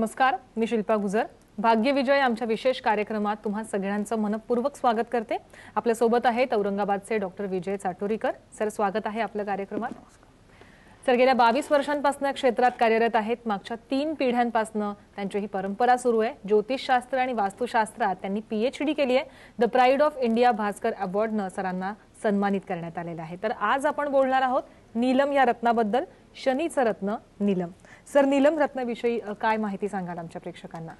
नमस्कार, मी शिल्पा गुजर. भाग्यविजय आमच्या विशेष कार्यक्रमात तुम्हा सगळ्यांचं मनपूर्वक स्वागत करते. आपल्या सोबत आहेत औरंगाबादचे डॉक्टर विजय चाटोरीकर. सर, स्वागत आहे आपल्या कार्यक्रमात. सर, गेल्या 22 वर्षांपासून क्षेत्रात कार्यरत आहेत. मागच्या 3 पिढ्यांपासून त्यांची ही परंपरा सुरू आहे. ज्योतिषशास्त्र आणि वास्तुशास्त्रात त्यांनी PhD केली आहे. The pride of India Bhaskar अवॉर्डनं सरांना सन्मानित करण्यात आलेलं आहे. तर आज आपण बोलणार आहोत नीलम या रत्नाबद्दल. शनीचं रत्न नीलम. सर, नीलम रत्नाविषयी काय माहिती सांगाल आमच्या प्रेक्षकांना?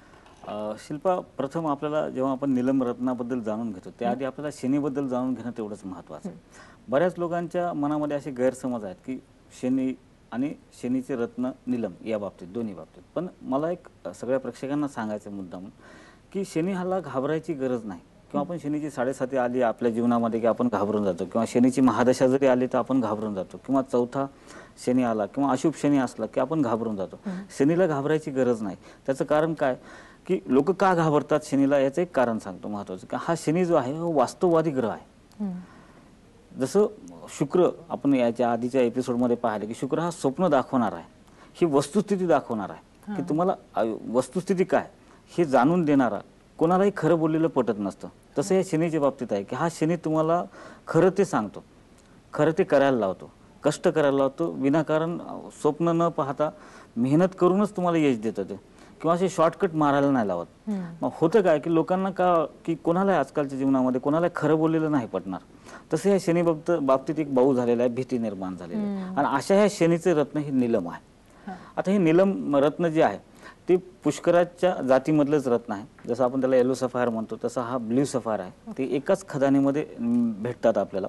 शिल्पा, प्रथम आपल्याला जेव्हा आपण नीलम रत्नाबद्दल जाणून घेतो त्याआधी आपल्याला शनीबद्दल जाणून घेणं तेवढंच महत्त्वाचं आहे. बऱ्याच लोकांच्या मनामध्ये असे गैरसमज आहेत की शनी आणि शनीचे रत्न नीलम या बाबतीत, दोन्ही बाबतीत. पण मला एक सगळ्या प्रेक्षकांना सांगायचं मुद्दाम की शनी हाला घाबरायची गरज नाही. किंवा आपण शनीची 7.5 आली आपल्या जीवनामध्ये की आपण घाबरून जातो, किंवा शनीची महादशा जरी आली तर आपण घाबरून जातो, किंवा चौथा शनी आला किंवा अशुभ शनी असला की आपण घाबरून जातो. शनीला घाबरायची गरज नाही. त्याचं कारण काय की लोक का घाबरतात शनीला, याचं एक कारण सांगतो महत्त्वाचं. की हा शनी जो आहे हा वास्तववादी ग्रह आहे. जसं शुक्र आपण याच्या आधीच्या एपिसोडमध्ये पाहिले की शुक्र हा स्वप्न दाखवणार आहे, ही वस्तुस्थिती दाखवणार आहे की तुम्हाला वस्तुस्थिती काय हे जाणून देणारा, कोणालाही खरं बोललेलं पटत नसतं. तसं या शनीच्या बाबतीत आहे की हा शनी तुम्हाला खरं ते सांगतो, खरं ते करायला लावतो, कष्ट करायला लावतो, विनाकारण स्वप्न न पाहता मेहनत करूनच तुम्हाला यश देतो ते, किंवा असे शॉर्टकट मारायला नाही लावत. मग होतं काय की लोकांना का की कोणाला आजकालच्या जीवनामध्ये कोणाला खरं बोललेलं नाही पटणार. तसं या शनी बाबतीत एक बाऊ झालेला आहे, भीती निर्माण झालेली आहे. आणि अशा ह्या शनीचे रत्न हे नीलम आहे. आता हे नीलम रत्न जे आहे ते पुष्कराच्या जातीमधलंच रत्न आहे. जसं आपण त्याला येलो सफायर म्हणतो तसं हा ब्ल्यू सफायर आहे. ते एकाच खदानीमध्ये भेटतात आपल्याला.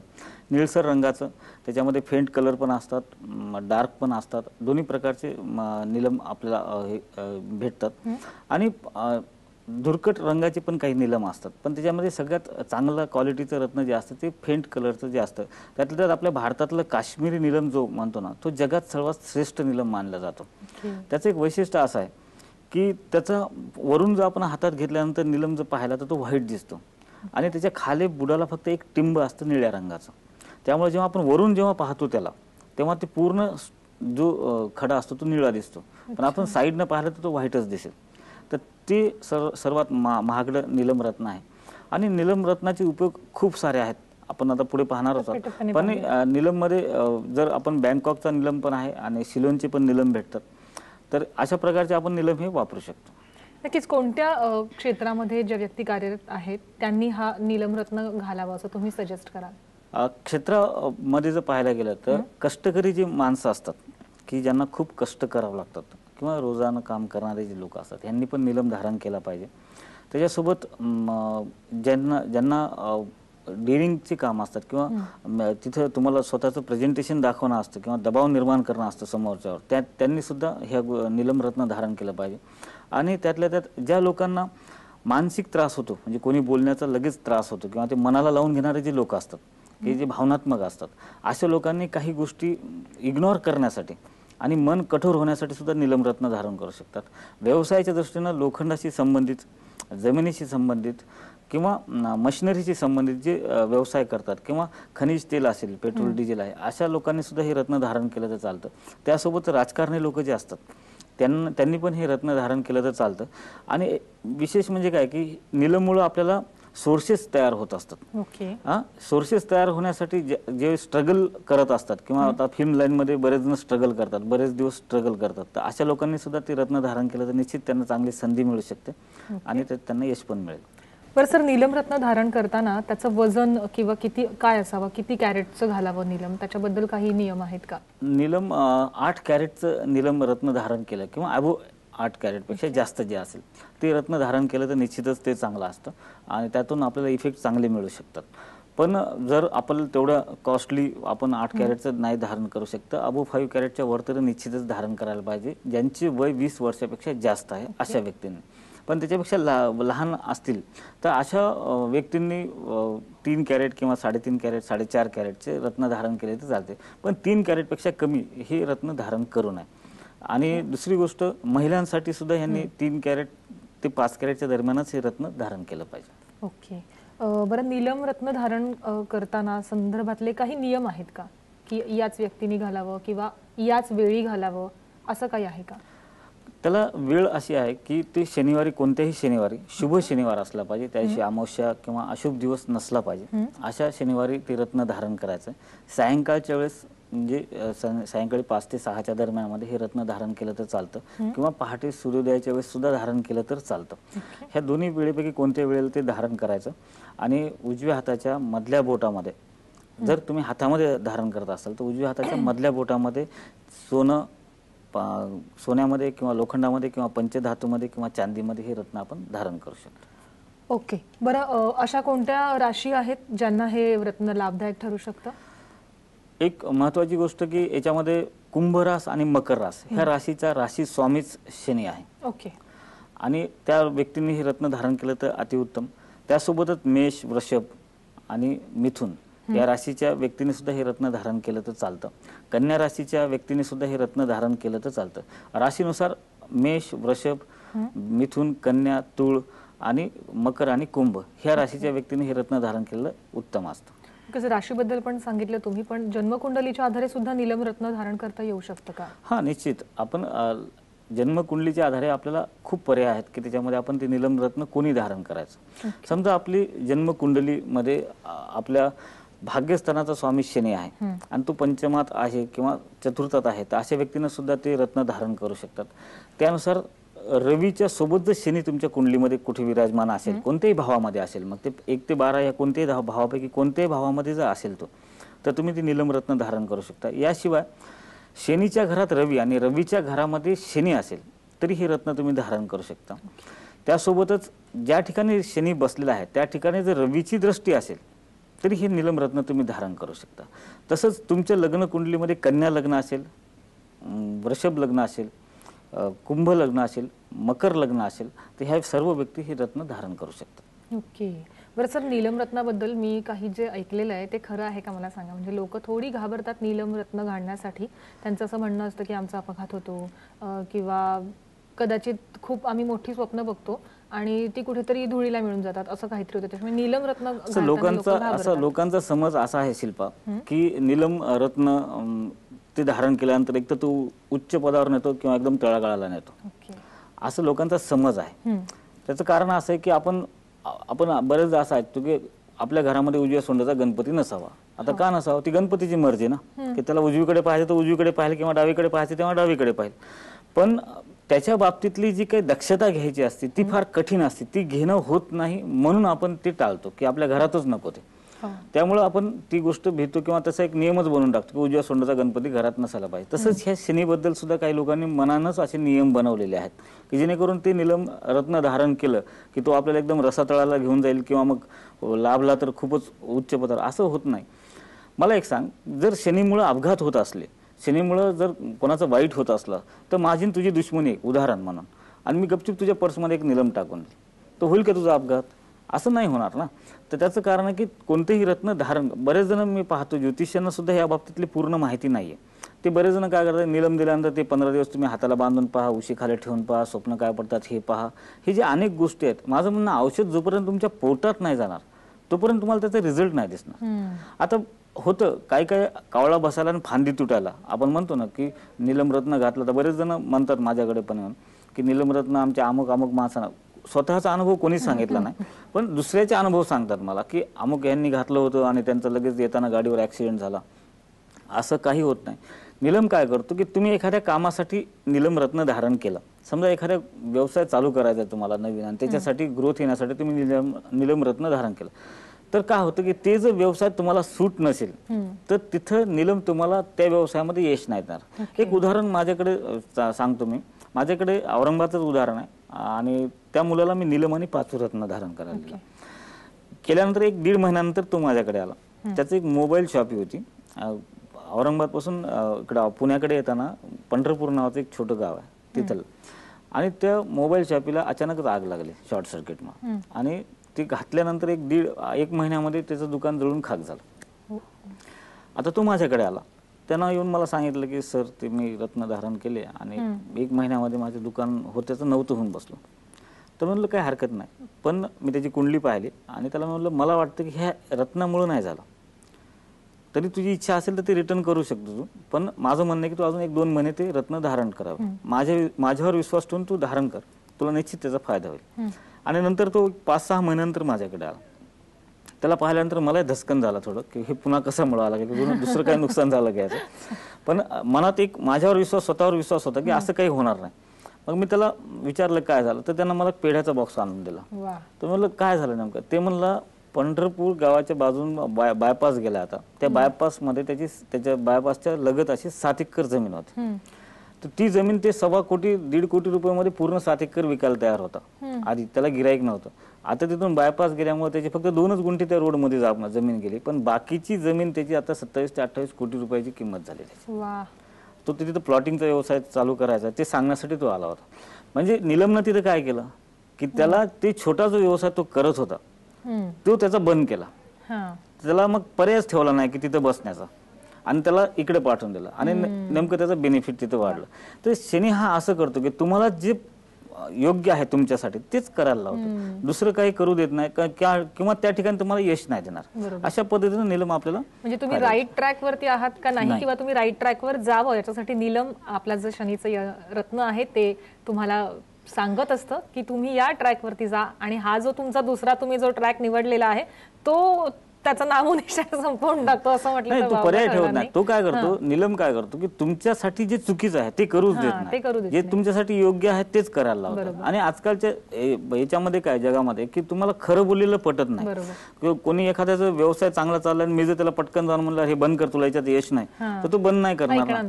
निळसर रंगाचं, त्याच्यामध्ये फेंट कलर पण असतात, डार्क पण असतात. दोन्ही प्रकारचे नीलम आपल्याला हे भेटतात. आणि धुरकट रंगाचे पण काही नीलम असतात. पण त्याच्यामध्ये सगळ्यात चांगलं क्वालिटीचं रत्न जे असतं ते फेंट कलरचं जे असतं. त्यातलं त्यात आपल्या भारतातलं काश्मीरी नीलम जो म्हणतो ना, तो जगात सर्वात श्रेष्ठ नीलम मानला जातो. त्याचं एक वैशिष्ट्य असं आहे की त्याचा वरून जो आपण हातात घेतल्यानंतर नीलम जर पाहिला तर तो व्हाईट दिसतो, आणि त्याच्या खाली बुडाला फक्त एक टिंब असतं निळ्या रंगाचं. त्यामुळे जेव्हा आपण वरून जेव्हा पाहतो त्याला, तेव्हा ते पूर्ण जो खडा असतो तो निळा दिसतो. पण आपण साईडनं पाहिलं तर तो व्हाईटच दिसेल. तर ते सर्वात महागडं नीलम रत्न आहे. आणि नीलम रत्नाचे उपयोग खूप सारे आहेत, आपण आता पुढे पाहणार आहोत. पण नीलम मध्ये जर आपण बँकॉकचा नीलम पण आहे आणि सिलोनचे पण नीलम भेटतात. तर अशा प्रकारचे आपण नीलम हे वापरू शकतो. नक्कीच. कोणत्या क्षेत्रामध्ये ज्या व्यक्ती कार्यरत आहेत त्यांनी हा नीलम रत्न घालावा असं तुम्ही सजेस्ट कराल? क्षेत्रामध्ये जर पाहायला गेलं तर कष्टकरी जे माणसं असतात की ज्यांना खूप कष्ट करावं लागतात, किंवा रोजानं काम करणारे जे लोक असतात, यांनी पण नीलम धारण केला पाहिजे. त्याच्यासोबत ज्यांना डेअरिंगचे काम असतात, किंवा तिथं तुम्हाला स्वतःचं प्रेझेंटेशन दाखवणं असतं किंवा दबाव निर्माण करणं असतं समोरच्यावर, त्यांनी सुद्धा ह्या नीलम रत्न धारण केलं पाहिजे. आणि त्यातल्या त्यात ज्या लोकांना मानसिक त्रास होतो, म्हणजे कोणी बोलण्याचा लगेच त्रास होतो, किंवा ते मनाला लावून घेणारे जे लोक असतात की जे भावनात्मक असतात, अशा लोकांनी काही गोष्टी इग्नोर करण्यासाठी आणि मन कठोर होण्यासाठी सुद्धा नीलम रत्न धारण करू शकतात. व्यवसायाच्या दृष्टीनं लोखंडाशी संबंधित, जमिनीशी संबंधित किंवा मशिनरीशी संबंधित जे व्यवसाय करतात, किंवा खनिज तेल असेल, पेट्रोल डिझेल आहे, अशा लोकांनी सुद्धा हे रत्न धारण केलं तर चालतं. त्यासोबत राजकारणी लोक जे असतात त्यांनी पण हे रत्न धारण केलं तर चालतं. आणि विशेष म्हणजे काय की नीलममुळे आपल्याला सोर्सेस तयार होत असतात. सोर्सेस तयार होण्यासाठी जे स्ट्रगल करत असतात, किंवा आता फिल्म लाईनमध्ये बरेच जण स्ट्रगल करतात, बरेच दिवस स्ट्रगल करतात, तर अशा लोकांनी सुद्धा ते रत्न धारण केलं तर निश्चित त्यांना चांगली संधी मिळू शकते आणि त्यांना यश पण मिळेल. बरं सर, नीलम रत्न धारण करताना त्याचं वजन किंवा किती काय असावं, किती कॅरेटचं घालावं नीलम, त्याच्याबद्दल काही नियम आहेत का? नीलम 8 कॅरेटचं नीलम रत्न धारण केलं, किंवा अबो 8 कॅरेटपेक्षा जास्त जे असेल ते रत्न धारण केलं तर निश्चितच ते चांगलं असतं आणि त्यातून आपल्याला इफेक्ट चांगले मिळू शकतात. पण जर आपण तेवढं कॉस्टली आपण 8 कॅरेटचं नाही धारण करू शकतं, अबो 5 कॅरेटच्या वर तर निश्चितच धारण करायला पाहिजे, ज्यांचे वय 20 वर्षापेक्षा जास्त आहे अशा व्यक्तींनी. पण त्याच्यापेक्षा लहान असतील तर अशा व्यक्तींनी 3 कॅरेट किंवा 3.5 कॅरेट, 4.5 कॅरेटचे रत्न धारण केले तर चालते. पण 3 कॅरेटपेक्षा कमी हे रत्न धारण करू नये. आणि दुसरी गोष्ट, महिलांसाठी सुद्धा यांनी 3 कॅरेट ते 5 कॅरेटच्या दरम्यानच हे रत्न धारण केलं पाहिजे. ओके. बरं, नीलम रत्न धारण करताना संदर्भातले काही नियम आहेत का, की याच व्यक्तीने घालावं किंवा याच वेळी घालावं, असं काही आहे का? त्याला वेळ अशी आहे की ते शनिवारी, कोणत्याही शनिवारी शुभ शनिवार असला पाहिजे, त्या दिवशी अमावस्या किंवा अशुभ दिवस नसला पाहिजे, अशा शनिवारी ते रत्न धारण करायचं. सायंकाळच्या वेळेस म्हणजे सायंकाळी 5 ते 6च्या दरम्यानमध्ये हे रत्न धारण केलं तर चालतं, किंवा पहाटे सूर्योदयाच्या वेळेस सुद्धा धारण केलं तर चालतं. ह्या दोन्ही वेळेपैकी कोणत्या वेळेला ते धारण करायचं. आणि उजव्या हाताच्या मधल्या बोटामध्ये, जर तुम्ही हातामध्ये धारण करत असाल तर उजव्या हाताच्या मधल्या बोटामध्ये सोन्यामध्ये किंवा लोखंडामध्ये किंवा पंचधातूमध्ये किंवा चांदीमध्ये हे रत्न आपण धारण करू शकतो. ओके, बरं अशा कोणत्या राशी आहेत ज्यांना हे रत्न लाभदायक ठरू शकतं? एक महत्वाची गोष्ट की याच्यामध्ये कुंभ रास आणि मकर रास ह्या राशीचा राशी स्वामीच शनी आहे. ओके. आणि त्या व्यक्तीने हे रत्न धारण केलं तर अतिउत्तम. त्यासोबतच मेष, वृषभ आणि मिथुन या राशीच्या व्यक्तीने सुद्धा हे रत्न धारण केलं तर चालतं. कन्या राशीच्या व्यक्तीने सुद्धा हे रत्न धारण केलं तर चालतं. राशीनुसार मेष, वृषभ, मिथुन, कन्या, तुळ आणि मकर आणि कुंभ ह्या राशीच्या व्यक्तीने हे रत्न धारण केलं उत्तम असतं. कसं राशीबद्दल पण सांगितलं तुम्ही, पण जन्मकुंडलीच्या आधारे सुद्धा नीलम रत्न धारण करता येऊ शकतं का? हा, निश्चित. आपण जन्मकुंडलीच्या आधारे आपल्याला खूप पर्याय आहेत की त्याच्यामध्ये आपण ते नीलम रत्न कोणी धारण करायचं. समजा आपली जन्मकुंडलीमध्ये आपल्या भाग्यस्थानाचा स्वामी शनी आहे आणि तो पंचमात आहे किंवा चतुर्थात आहे, तर अशा व्यक्तींना सुद्धा ते रत्न धारण करू शकतात. त्यानुसार रवीच्या सोबत जर शनी तुमच्या कुंडलीमध्ये कुठे विराजमान असेल, कोणत्याही भावामध्ये असेल, मग ते 1 ते 12 या कोणत्याही भावापैकी कोणत्याही भावामध्ये जर असेल तो, तर तुम्ही ते नीलम रत्न धारण करू शकता. याशिवाय शनीच्या घरात रवी आणि रवीच्या घरामध्ये शनी असेल तरी हे रत्न तुम्ही धारण करू शकता. त्यासोबतच ज्या ठिकाणी शनी बसलेला आहे त्या ठिकाणी जर रवीची दृष्टी असेल तरी हे नीलम रत्न तुम्ही धारण करू शकता. तसंच तुमच्या लग्न कुंडलीमध्ये कन्या लग्न असेल, वृषभ लग्न असेल, कुंभ लग्न असेल, मकर लग्न असेल, तर ह्या सर्व व्यक्ती हे रत्न धारण करू शकतात. ओके. बरं सर, नीलम रत्नाबद्दल मी काही जे ऐकलेलं आहे ते खरं आहे का मला सांगा? म्हणजे लोक थोडी घाबरतात नीलम रत्न घालण्यासाठी. त्यांचं असं म्हणणं असतं की आमचा अपघात होतो किंवा कदाचित खूप आम्ही मोठी स्वप्न बघतो आणि ती कुठेतरी धुळीला मिळून जातात, असं काहीतरी होतं. त्यामुळे नीलम रत्न लोकांचा समज असा आहे शिल्पा की नीलम रत्न ते धारण केल्यानंतर एक तर तो उच्च पदावर नेतो किंवा एकदम तळागाळाला नेतो, असं लोकांचा समज आहे. त्याचं कारण असं आहे की आपण बरेचदा असं ऐकतो की आपल्या घरामध्ये उजव्या सोंडाचा गणपती नसावा. आता का नसावा? ती गणपतीची मर्जी ना, की त्याला उजवीकडे पाहिजे तर उजवीकडे पाहिजे किंवा डावीकडे पाहिजे तेव्हा डावीकडे पाहिजे. पण त्याच्या बाबतीतली जी काही दक्षता घ्यायची असते ती फार कठीण असते, ती घेणं होत नाही, म्हणून आपण ते टाळतो की आपल्या घरातच नको ते. त्यामुळे आपण ती गोष्ट भेटतो किंवा तसा एक नियमच बनवून टाकतो की उजव्या सोंडाचा गणपती घरात नसायला पाहिजे. तसंच ह्या शनीबद्दल सुद्धा काही लोकांनी मनानच असे नियम बनवलेले आहेत की जेणेकरून ते नीलम रत्न धारण केलं की तो आपल्याला एकदम रसातळाला घेऊन जाईल किंवा मग लाभला तर खूपच उच्च पदावर, असं होत नाही. मला एक सांग, जर शनीमुळे अपघात होत असले, शनीमुळे जर कोणाचं वाईट होत असलं, तर माझी तुझी दुश्मनी उदाहरण म्हणून, आणि मी गपचूप तुझ्या पर्समध्ये एक नीलम टाकून दिली, तर होईल का तुझा अपघात? असं नाही होणार ना. तर त्याचं कारण आहे की कोणतेही रत्न धारण, बरेच जण मी पाहतो ज्योतिष्यांना सुद्धा या बाबतीतली पूर्ण माहिती नाहीये. ते बरेच जण काय करतात, नीलम दिल्यानंतर ते 15 दिवस तुम्ही हाताला बांधून पहा, उशीखाली ठेवून पहा, स्वप्न काय पडतात हे पहा, हे जे अनेक गोष्टी आहेत. माझं म्हणणं, औषध जोपर्यंत तुमच्या पोटात नाही जाणार तोपर्यंत तुम्हाला त्याचा रिझल्ट नाही दिसणार. आता होतं काय काय, कावळा बसायला आणि फांदी तुटायला, आपण म्हणतो ना की नीलम रत्न घातलं. तर बरेच जण म्हणतात माझ्याकडे पण येऊन की नीलम रत्न आमच्या अमुक अमुक माणसानं, स्वतःचा अनुभव कोणी सांगितला नाही पण दुसऱ्याचे अनुभव सांगतात मला की अमुक यांनी घातलं होतं आणि त्यांचं लगेच येताना गाडीवर ऍक्सिडेंट झाला. असं काही होत नाही. नीलम काय करतो की तुम्ही एखाद्या कामासाठी नीलम रत्न धारण केलं, समजा एखाद्या व्यवसाय चालू करायचा आहे तुम्हाला नवीन आणि त्याच्यासाठी ग्रोथ येण्यासाठी तुम्ही नीलम रत्न धारण केलं, तर काय होतं की ते जर व्यवसाय तुम्हाला सूट नसेल तर तिथं नीलम तुम्हाला त्या व्यवसायामध्ये यश नाही देणार. एक उदाहरण माझ्याकडे सांगतो मी. माझ्याकडे औरंगाबादच उदाहरण आहे आणि त्या मुलाला मी नीलम आणि पाचूरत्न धारण करायला केल्यानंतर 1-1.5 महिन्यानंतर तो माझ्याकडे आला. त्याचं एक मोबाईल शॉपी होती. औरंगाबाद पासून इकडे पुण्याकडे येताना पंढरपूर नावाचं एक छोटं गाव आहे तिथलं, आणि त्या मोबाईल शॉपीला अचानकच आग लागली शॉर्ट सर्किटमुळे, आणि ती घातल्यानंतर 1 महिन्यामध्ये त्याचं दुकान जळून खाक झालं. आता तो माझ्याकडे आला, त्यानं येऊन मला सांगितलं की सर ते मी रत्न धारण केले आणि 1 महिन्यामध्ये माझे दुकान होत्याचं नव्हतं होऊन बसलो. तर म्हणलं काही हरकत नाही, पण मी त्याची कुंडली पाहिली आणि त्याला म्हणलं मला वाटतं की ह्या रत्नामुळे नाही झालं, तरी तुझी इच्छा असेल तर ते रिटर्न करू शकतो तू, पण माझं म्हणणं आहे की तू अजून 1-2 महिने ते रत्न धारण करावं. माझ्यावर विश्वास ठेवून तू धारण कर, तुला निश्चित त्याचा फायदा होईल. आणि नंतर तो 5-6 महिन्यानंतर माझ्याकडे आला. त्याला पाहिल्यानंतर मला धसकन झाला थोडं की हे पुन्हा कसा मिळाला की दुसरं काही नुकसान झालं की याचं. पण मनात एक माझ्यावर विश्वास, स्वतःवर विश्वास होता की असं काही होणार नाही. मग मी त्याला विचारलं काय झालं, तर त्यानं मला पेढ्याचा बॉक्स आणून दिला. तर म्हणलं काय झालं नेमकं, ते म्हणलं पंढरपूर गावाच्या बाजून बायपास गेला आता, त्या बायपास मध्ये त्याच्या बायपासच्या लगत अशी 7 एकर जमीन होती. तर ती जमीन ते 1.25 कोटी 1.5 कोटी रुपयामध्ये पूर्ण 7 एकर विकायला तयार होता. आधी त्याला गिराईक नव्हतं. आता तिथून बायपास गेल्यामुळे त्याची फक्त 2च गुंठे त्या रोड मध्ये जमीन गेली, पण बाकीची जमीन त्याची आता 27 ते 28 कोटी रुपयाची किंमत झाली त्याची. तो तिथं प्लॉटिंगचा व्यवसाय चालू करायचा ते सांगण्यासाठी तो आला होता. म्हणजे निलमनं तिथं काय केलं की त्याला ते छोटा जो व्यवसाय तो करत होता तो त्याचा बंद केला. त्याला मग पर्यायच ठेवला नाही की तिथं बसण्याचा, आणि त्याला इकडे पाठवून दिलं, आणि नेमकं त्याचं बेनिफिट तिथं वाढलं. तर शनी हा असं करतो की तुम्हाला जे योग्य आहे तुमच्यासाठी तेच करायला लावतो, दुसरं काही करू देत नाही किंवा त्या ठिकाणी तुम्हाला यश नाही देणार. अशा पद्धतीने निलम आपल्याला, म्हणजे तुम्ही राईट ट्रॅक वरती आहात का नाही, किंवा तुम्ही राईट ट्रॅक वर जावं याच्यासाठी निलम आपला जे शनीचं रत्न आहे ते तुम्हाला सांगत असतं की तुम्ही या ट्रॅक वरती जा, आणि हा जो तुमचा दुसरा तुम्ही जो ट्रॅक निवडलेला आहे तो त्याचा नामोनिशाण संपवून टाकतो असं म्हटलं नाही. तो पर्याय ठेवत नाही. तो काय करतो, निलम काय करतो की तुमच्यासाठी जे चुकीचं आहे ते करूच देत नाही, जे तुमच्यासाठी योग्य आहे तेच करायला लावतो. आणि आजकालच्या याच्यामध्ये काय जगामध्ये की तुम्हाला खरं बोललेलं पटत नाही. कोणी एखाद्याचा व्यवसाय चांगला चालला आणि मी जर त्याला पटकन जाऊन म्हणलं हे बंद कर, तुला याच्यात यश नाही, तर तो बंद नाही करणार.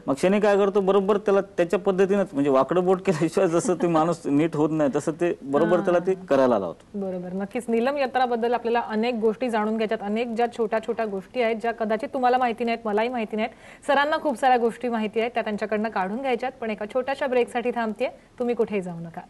मग शनी काय करतो, बरोबर त्याला त्याच्या पद्धतीनेच, म्हणजे वाकडं बोट केल्याशिवाय जसं ते माणूस नीट होत नाही तसं ते बरोबर त्याला ते करायला लावतो. बरोबर. नक्कीच निलम यंत्राबद्दल आपल्याला अनेक गोष्टी जाणून घ्यायच्यात, अनेक ज्या छोट्या छोट्या गोष्टी आहेत ज्या कदाचित तुम्हाला माहिती नाहीत, मलाही माहिती नाहीत, सरांना खूप साऱ्या गोष्टी माहिती आहेत, त्या त्यांच्याकडनं काढून घ्यायच्यात. पण एका छोट्याशा ब्रेकसाठी थांबतेय, तुम्ही कुठेही जाऊ नका.